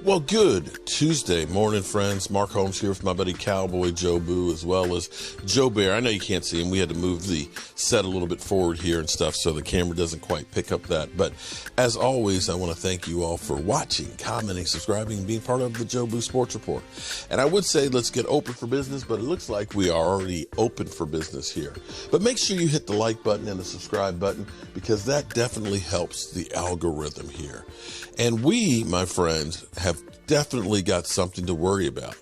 Well, good Tuesday morning, friends. Mark Holmes here with my buddy Cowboy Joe Boo, as well as Joe Bear. I know you can't see him. We had to move the set a little bit forward here and stuff, so the camera doesn't quite pick up that. But as always, I want to thank you all for watching, commenting, subscribing, and being part of the Joe Boo Sports Report. And I would say let's get open for business, but it looks like we are already open for business here. But make sure you hit the like button and the subscribe button, because that definitely helps the algorithm here. And we, my friends, have definitely got something to worry about.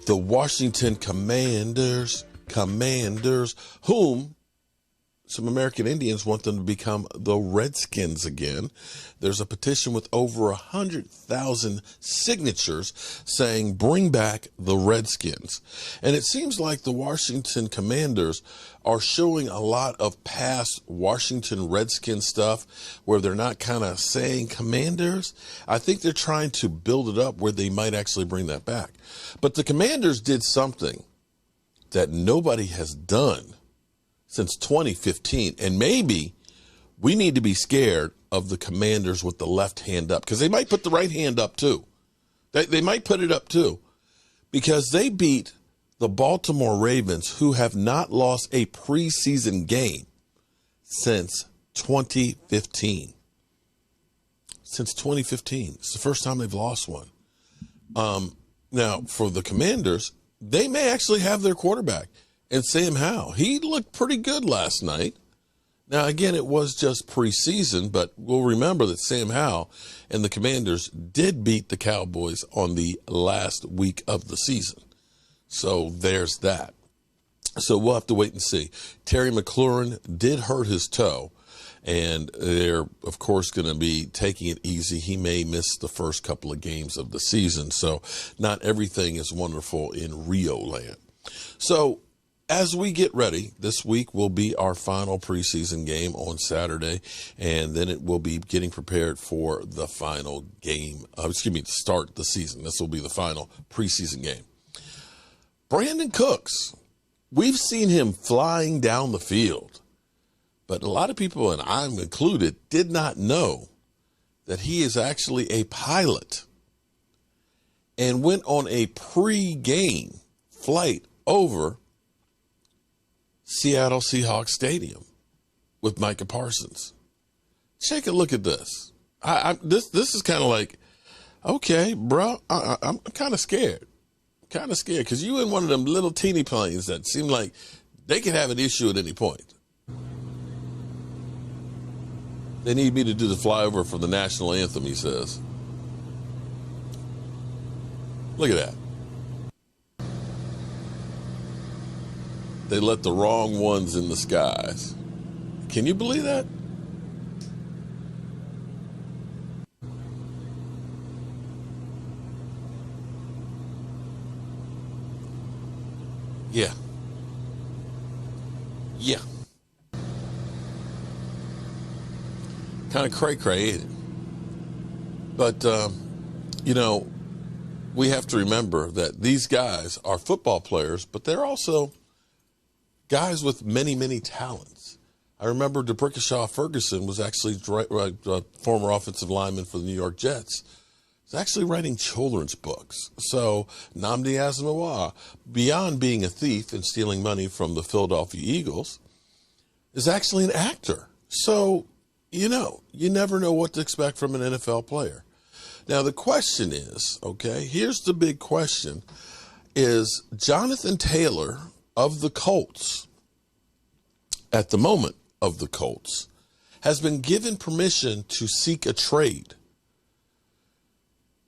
The Washington Commanders, whom some American Indians want them to become the Redskins again. There's a petition with over 100,000 signatures saying, bring back the Redskins. And it seems like the Washington Commanders are showing a lot of past Washington Redskins stuff where they're not kind of saying Commanders. I think they're trying to build it up where they might actually bring that back. But the Commanders did something that nobody has done since 2015, and maybe we need to be scared of the Commanders with the left hand up, because they might put the right hand up too. They might put it up too, because they beat the Baltimore Ravens, who have not lost a preseason game since 2015. Since 2015. It's the first time they've lost one. Now, for the Commanders, they may actually have their quarterback. And Sam Howell, he looked pretty good last night. Now, again, it was just preseason, but we'll remember that Sam Howell and the Commanders did beat the Cowboys on the last week of the season. So there's that. So we'll have to wait and see. Terry McLaurin did hurt his toe, and they're, of course, going to be taking it easy. He may miss the first couple of games of the season, so not everything is wonderful in Rio land. So as we get ready, this week will be our final preseason game on Saturday, and then it will be getting prepared for the final game, to start the season. This will be the final preseason game. Brandon Cooks, we've seen him flying down the field, but a lot of people, and I'm included, did not know that he is actually a pilot and went on a pre-game flight over Seattle Seahawks Stadium with Micah Parsons. Take a look at this. This is kind of like, okay, bro, I'm kind of scared. Kind of scared, because you in one of them little teeny planes that seem like they could have an issue at any point. They need me to do the flyover for the national anthem, he says. Look at that. They let the wrong ones in the skies. Can you believe that? Yeah. Yeah. Kind of cray-cray, ain't it? But, we have to remember that these guys are football players, but they're also guys with many, many talents. I remember DeBrickashaw Ferguson was actually a former offensive lineman for the New York Jets. He's actually writing children's books. So Nnamdi Asomugha, beyond being a thief and stealing money from the Philadelphia Eagles, is actually an actor. So, you never know what to expect from an NFL player. Now, the question is, okay, here's the big question, is Jonathan Taylor of the Colts, at the moment of the Colts, has been given permission to seek a trade.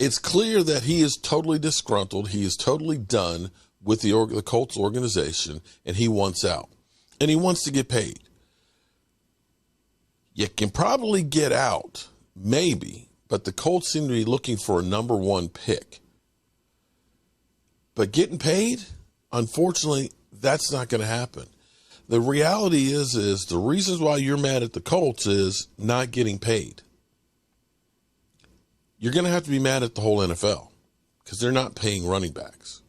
It's clear that he is totally disgruntled. He is totally done with the Colts organization, and he wants out. And he wants to get paid. You can probably get out, maybe, but the Colts seem to be looking for a number one pick. But getting paid, unfortunately, that's not going to happen. The reality is the reasons why you're mad at the Colts is not getting paid. You're going to have to be mad at the whole NFL because they're not paying running backs.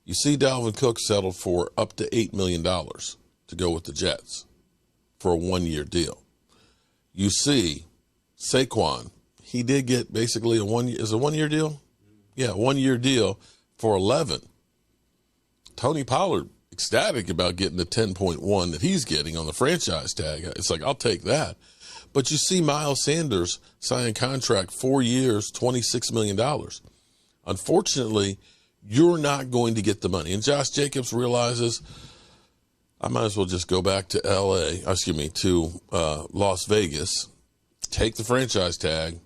You see Dalvin Cook settled for up to $8 million to go with the Jets for a one-year deal. You see Saquon, he did get basically a 1-year deal? Yeah, 1-year deal for 11. Tony Pollard ecstatic about getting the 10.1 that he's getting on the franchise tag. It's like, I'll take that. But you see Miles Sanders sign a contract 4 years, $26 million. Unfortunately, you're not going to get the money. And Josh Jacobs realizes, I might as well just go back to to Las Vegas, take the franchise tag,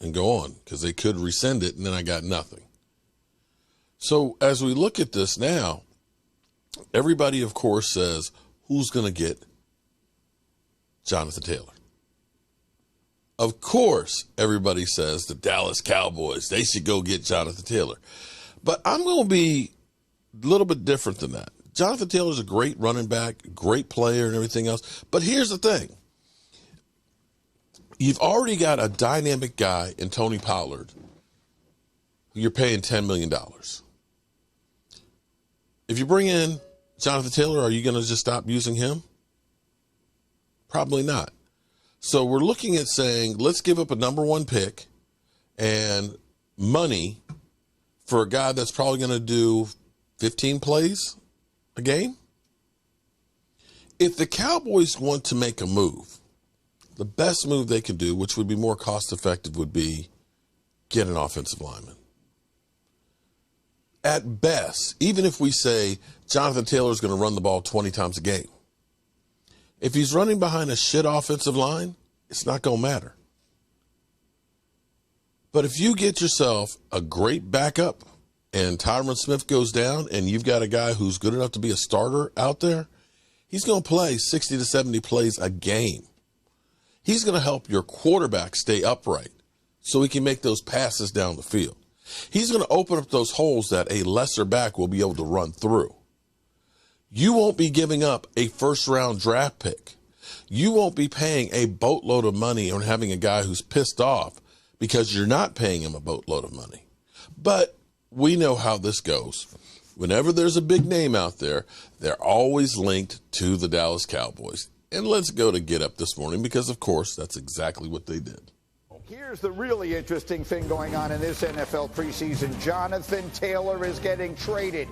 and go on, because they could rescind it, and then I got nothing. So as we look at this now, everybody, of course, says, who's going to get Jonathan Taylor? Of course, everybody says the Dallas Cowboys, they should go get Jonathan Taylor. But I'm going to be a little bit different than that. Jonathan Taylor's a great running back, great player and everything else. But here's the thing. You've already got a dynamic guy in Tony Pollard who you're paying $10 million. If you bring in Jonathan Taylor, are you going to just stop using him? Probably not. So we're looking at saying, let's give up a number 1 pick and money for a guy that's probably going to do 15 plays a game. If the Cowboys want to make a move, the best move they can do, which would be more cost effective, would be get an offensive lineman. At best, even if we say Jonathan Taylor is going to run the ball 20 times a game, if he's running behind a shit offensive line, it's not going to matter. But if you get yourself a great backup and Tyron Smith goes down and you've got a guy who's good enough to be a starter out there, he's going to play 60 to 70 plays a game. He's going to help your quarterback stay upright so he can make those passes down the field. He's going to open up those holes that a lesser back will be able to run through. You won't be giving up a first-round draft pick. You won't be paying a boatload of money on having a guy who's pissed off because you're not paying him a boatload of money. But we know how this goes. Whenever there's a big name out there, they're always linked to the Dallas Cowboys. And let's go to Get Up this morning because, of course, that's exactly what they did. Here's the really interesting thing going on in this NFL preseason. Jonathan Taylor is getting traded.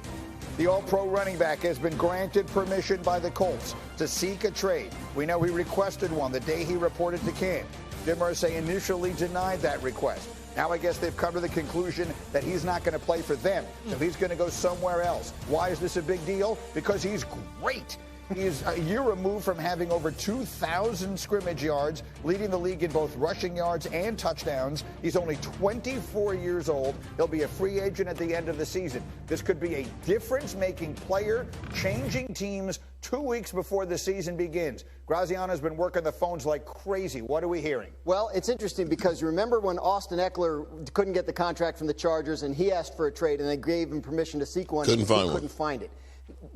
The All-Pro running back has been granted permission by the Colts to seek a trade. We know he requested one the day he reported to camp. Jim Irsay initially denied that request. Now I guess they've come to the conclusion that he's not going to play for them, so he's going to go somewhere else. Why is this a big deal? Because he's great. He is a year removed from having over 2,000 scrimmage yards, leading the league in both rushing yards and touchdowns. He's only 24 years old. He'll be a free agent at the end of the season. This could be a difference-making player, changing teams 2 weeks before the season begins. Graziano's been working the phones like crazy. What are we hearing? Well, it's interesting because you remember when Austin Eckler couldn't get the contract from the Chargers and he asked for a trade and they gave him permission to seek one. Couldn't find it.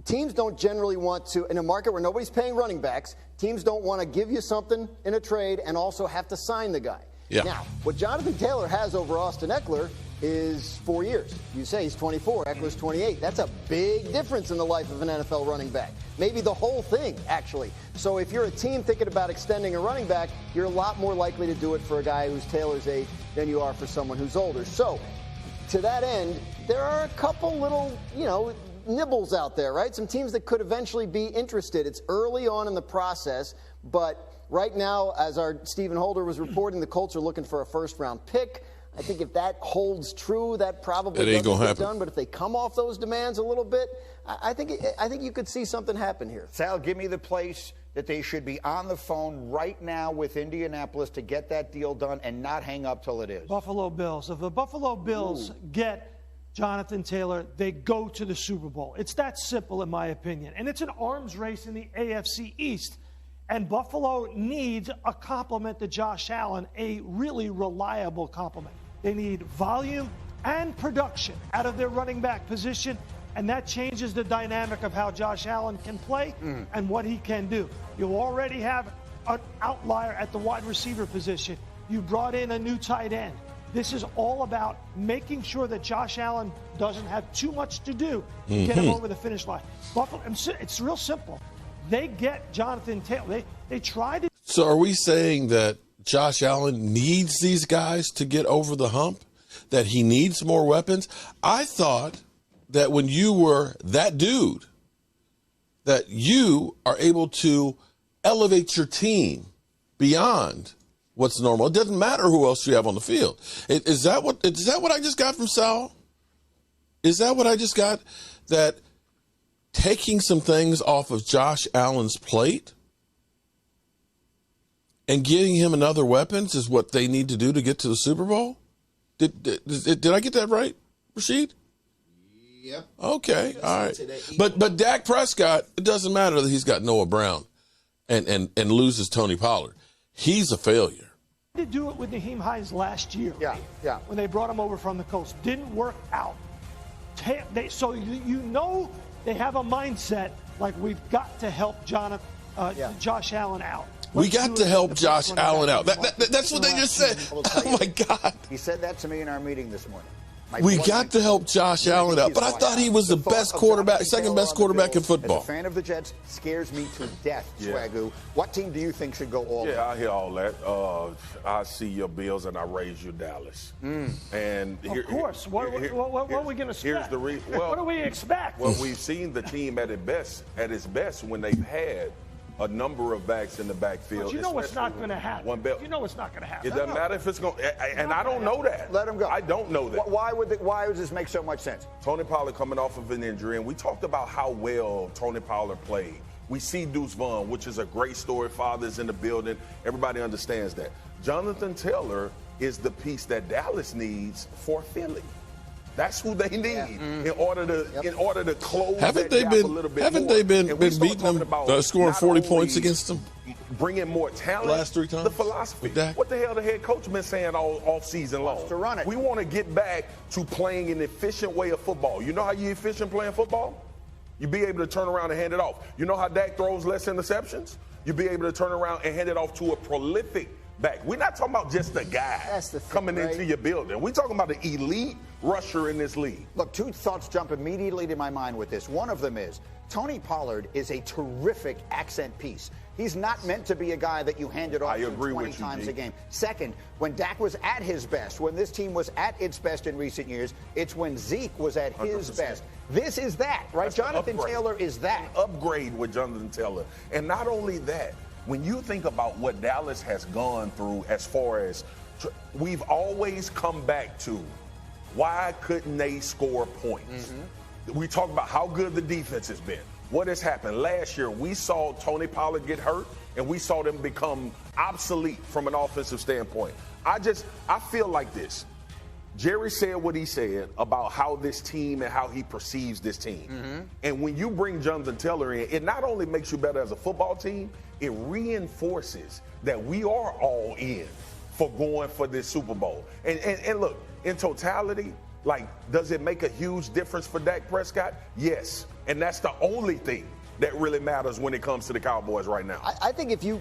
Teams don't generally want to, in a market where nobody's paying running backs, teams don't want to give you something in a trade and also have to sign the guy. Yeah. Now, what Jonathan Taylor has over Austin Eckler is 4 years. You say he's 24, Eckler's 28. That's a big difference in the life of an NFL running back. Maybe the whole thing, actually. So if you're a team thinking about extending a running back, you're a lot more likely to do it for a guy who's Taylor's age than you are for someone who's older. So, to that end, there are a couple little, nibbles out there, right? Some teams that could eventually be interested. It's early on in the process, but right now, as our Stephen Holder was reporting, the Colts are looking for a first-round pick. I think if that holds true, that probably doesn't get done. But if they come off those demands a little bit, I think you could see something happen here. Sal, give me the place that they should be on the phone right now with Indianapolis to get that deal done and not hang up till it is. Buffalo Bills. If the Buffalo Bills get Jonathan Taylor, they go to the Super Bowl. It's that simple, in my opinion. And it's an arms race in the AFC East. And Buffalo needs a complement to Josh Allen, a really reliable complement. They need volume and production out of their running back position, and that changes the dynamic of how Josh Allen can play and what he can do. You already have an outlier at the wide receiver position. You brought in a new tight end. This is all about making sure that Josh Allen doesn't have too much to do to get him over the finish line. Buffalo, it's real simple. They get Jonathan Taylor. They tried to. So are we saying that Josh Allen needs these guys to get over the hump, that he needs more weapons. I thought that when you were that dude, that you are able to elevate your team beyond what's normal. It doesn't matter who else you have on the field. Is that what I just got from Sal? Is that what I just got? That taking some things off of Josh Allen's plate and getting him another weapons is what they need to do to get to the Super Bowl? Did I get that right, Rashid? Yep. Okay, all right. But Dak Prescott, it doesn't matter that he's got Noah Brown and loses Tony Pollard. He's a failure. They did do it with Naheem Hines last year. Yeah. When they brought him over from the Colts. Didn't work out. So you know they have a mindset like we've got to help Josh Allen out. We got to help Josh Allen out. That's what they just said. Oh, my God. He said that to me in our meeting this morning. We got to help Josh Allen out. But I thought he was the best quarterback, second best quarterback in football. As a fan of the Jets, scares me to death, Swagoo. What team do you think should go all in? Yeah, I hear all that. I see your Bills and I raise your Dallas. And of course. What are we going to expect? Here's the what do we expect? Well, we've seen the team at its best when they've had a number of backs in the backfield. But you know what's not going to happen. You know what's not going to happen. It doesn't matter if it's going to, and I don't know that. Let him go. I don't know that. Why would this make so much sense? Tony Pollard coming off of an injury, and we talked about how well Tony Pollard played. We see Deuce Vaughn, which is a great story. Father's in the building. Everybody understands that. Jonathan Taylor is the piece that Dallas needs for Philly. That's who they need in order to close that gap a little bit Haven't more. they been beating them, scoring 40 points against them? Bringing more talent. Last 3 times? The philosophy. What the hell the head coach been saying all season long? To run it. We want to get back to playing an efficient way of football. You know how you efficient playing football? You be able to turn around and hand it off. You know how Dak throws less interceptions? You be able to turn around and hand it off to a prolific back. We're not talking about just a guy coming into your building. We're talking about an elite rusher in this league. Look, 2 thoughts jump immediately to my mind with this. One of them is Tony Pollard is a terrific accent piece. He's not meant to be a guy that you hand it off to 20 times a game. Second, when Dak was at his best, when this team was at its best in recent years, it's when Zeke was at his 100%. Best. This is that, right? That's Jonathan Taylor is that. Upgrade with Jonathan Taylor. And not only that, when you think about what Dallas has gone through as far as we've always come back to why couldn't they score points? We talk about how good the defense has been. What has happened? Last year, we saw Tony Pollard get hurt, and we saw them become obsolete from an offensive standpoint. I feel like this. Jerry said what he said about how this team and how he perceives this team. And when you bring Jonathan Taylor in, it not only makes you better as a football team, it reinforces that we are all in for going for this Super Bowl. And look, in totality, does it make a huge difference for Dak Prescott? Yes. And that's the only thing that really matters when it comes to the Cowboys right now. I think if you're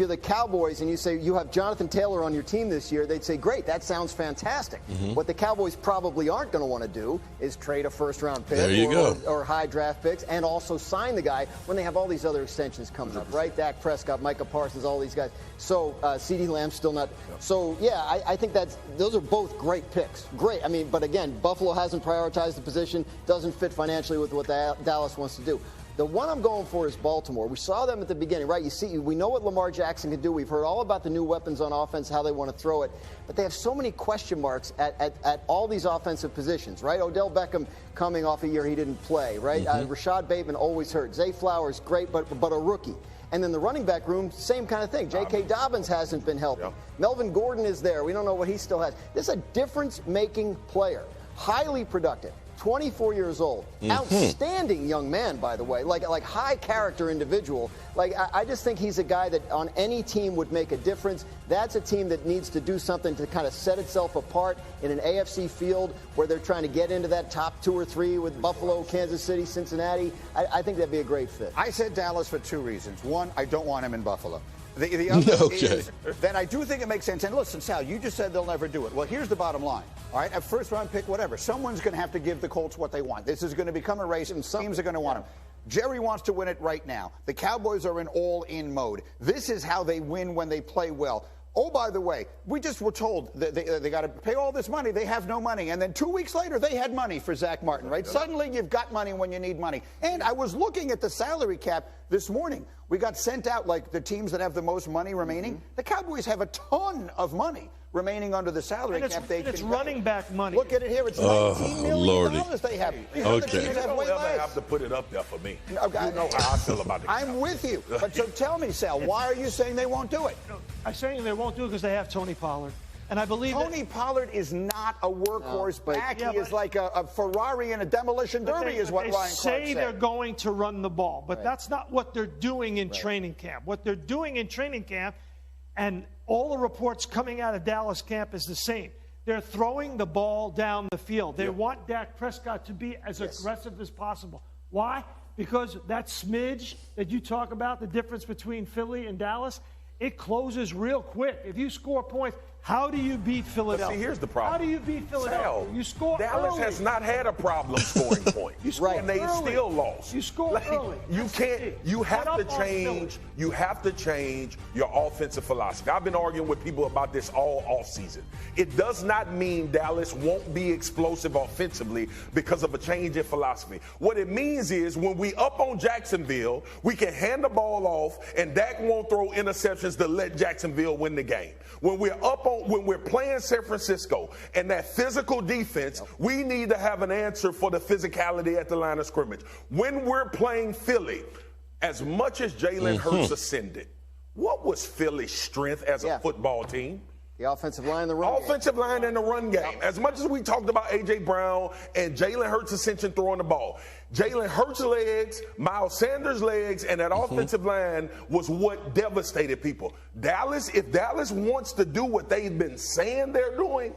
the Cowboys and you say you have Jonathan Taylor on your team this year, they'd say, great, that sounds fantastic. What the Cowboys probably aren't going to want to do is trade a first-round pick or high draft picks and also sign the guy when they have all these other extensions coming up, right? Dak Prescott, Micah Parsons, all these guys. So CeeDee Lamb's still not. So, yeah, I think those are both great picks. Great. I mean, but again, Buffalo hasn't prioritized the position, doesn't fit financially with what Dallas wants to do. The one I'm going for is Baltimore. We saw them at the beginning, right? We know what Lamar Jackson can do. We've heard all about the new weapons on offense, how they want to throw it. But they have so many question marks at all these offensive positions, right? Odell Beckham coming off a year he didn't play, right? Rashad Bateman always hurt. Zay Flowers, great, but a rookie. And then the running back room, same kind of thing. J.K. Dobbins hasn't been healthy. Melvin Gordon is there. We don't know what he still has. This is a difference-making player, highly productive. 24 years old, outstanding young man, by the way, like high character individual. I just think he's a guy that on any team would make a difference. That's a team that needs to do something to kind of set itself apart in an AFC field where they're trying to get into that top 2 or 3 with Buffalo, Kansas City, Cincinnati. I think that'd be a great fit. I said Dallas for 2 reasons. One, I don't want him in Buffalo. The other is that I do think it makes sense. And listen, Sal, you just said they'll never do it. Well, here's the bottom line. All right, a first-round pick, whatever. Someone's going to have to give the Colts what they want. This is going to become a race, and teams are going to want him. Jerry wants to win it right now. The Cowboys are in all-in mode. This is how they win when they play well. Oh, by the way, we just were told that they got to pay all this money. They have no money. And then 2 weeks later, they had money for Zach Martin, right? Suddenly, you've got money when you need money. And I was looking at the salary cap this morning. We got sent out, like, the teams that have the most money remaining. The Cowboys have a ton of money remaining under the salary cap. It's running back money. Look at it here. It's $19 million they have. These other teams You have don't way ever less. have to put it up there for me. You know how I feel about it. I'm with you. But so tell me, Sal, why are you saying they won't do it? I'm saying they won't do it because they have Tony Pollard. And I believe Tony Pollard is not a workhorse back. He is like a Ferrari in a demolition derby, is what Ryan Clark said. They say they're going to run the ball, but that's not what they're doing in training camp. What they're doing in training camp, and all the reports coming out of Dallas camp, is the same. They're throwing the ball down the field. They want Dak Prescott to be as aggressive as possible. Why? Because that smidge that you talk about, the difference between Philly and Dallas, it closes real quick. If you score points, how do you beat Philadelphia? But see, here's the problem. How do you beat Philadelphia? Sal, You score Dallas early. has not had a problem scoring points. You score and they early. still lost. You score early. You can't. You have to change. You have to change your offensive philosophy. I've been arguing with people about this all offseason. It does not mean Dallas won't be explosive offensively because of a change in philosophy. What it means is when we up on Jacksonville, we can hand the ball off, and Dak won't throw interceptions to let Jacksonville win the game. When we're playing San Francisco and that physical defense, we need to have an answer for the physicality at the line of scrimmage. When we're playing Philly, as much as Jalen Hurts ascended, what was Philly's strength as a football team? The offensive line and the run game. Offensive line and the run game. As much as we talked about A.J. Brown and Jalen Hurts' ascension throwing the ball, Jalen Hurts' legs, Miles Sanders' legs, and that offensive line was what devastated people. If Dallas wants to do what they've been saying they're doing,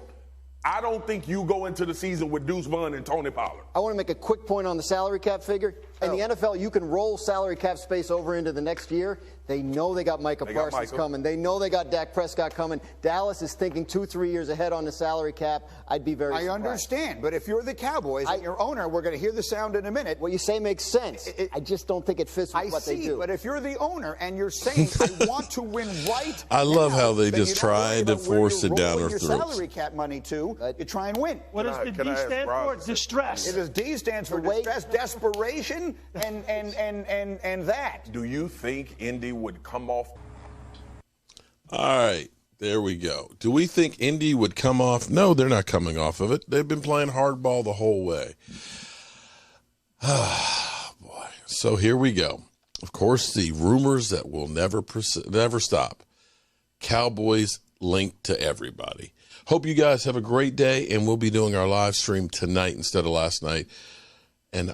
I don't think you go into the season with Deuce Vaughn and Tony Pollard. I want to make a quick point on the salary cap figure. In the NFL, you can roll salary cap space over into the next year. They know they got Micah Parsons coming. They know they got Dak Prescott coming. Dallas is thinking 2-3 years ahead on the salary cap. I'd be very surprised. I understand, but if you're the Cowboys and your owner, we're going to hear the sound in a minute. What you say makes sense. I just don't think it fits with what they do. But if you're the owner and you're saying, I want to win right I love how they then just you don't worry try to about where force you're it down rolling our your throats. salary cap money to, you try and win. What does the D stand for? Distress. It is D stands for distress, desperation, and that. Do you think Indy would come off? All right, there we go. Do we think Indy would come off? No, they're not coming off of it. They've been playing hardball the whole way. Ah, boy. So here we go. Of course, the rumors that will never stop. Cowboys linked to everybody. Hope you guys have a great day, and we'll be doing our live stream tonight instead of last night. And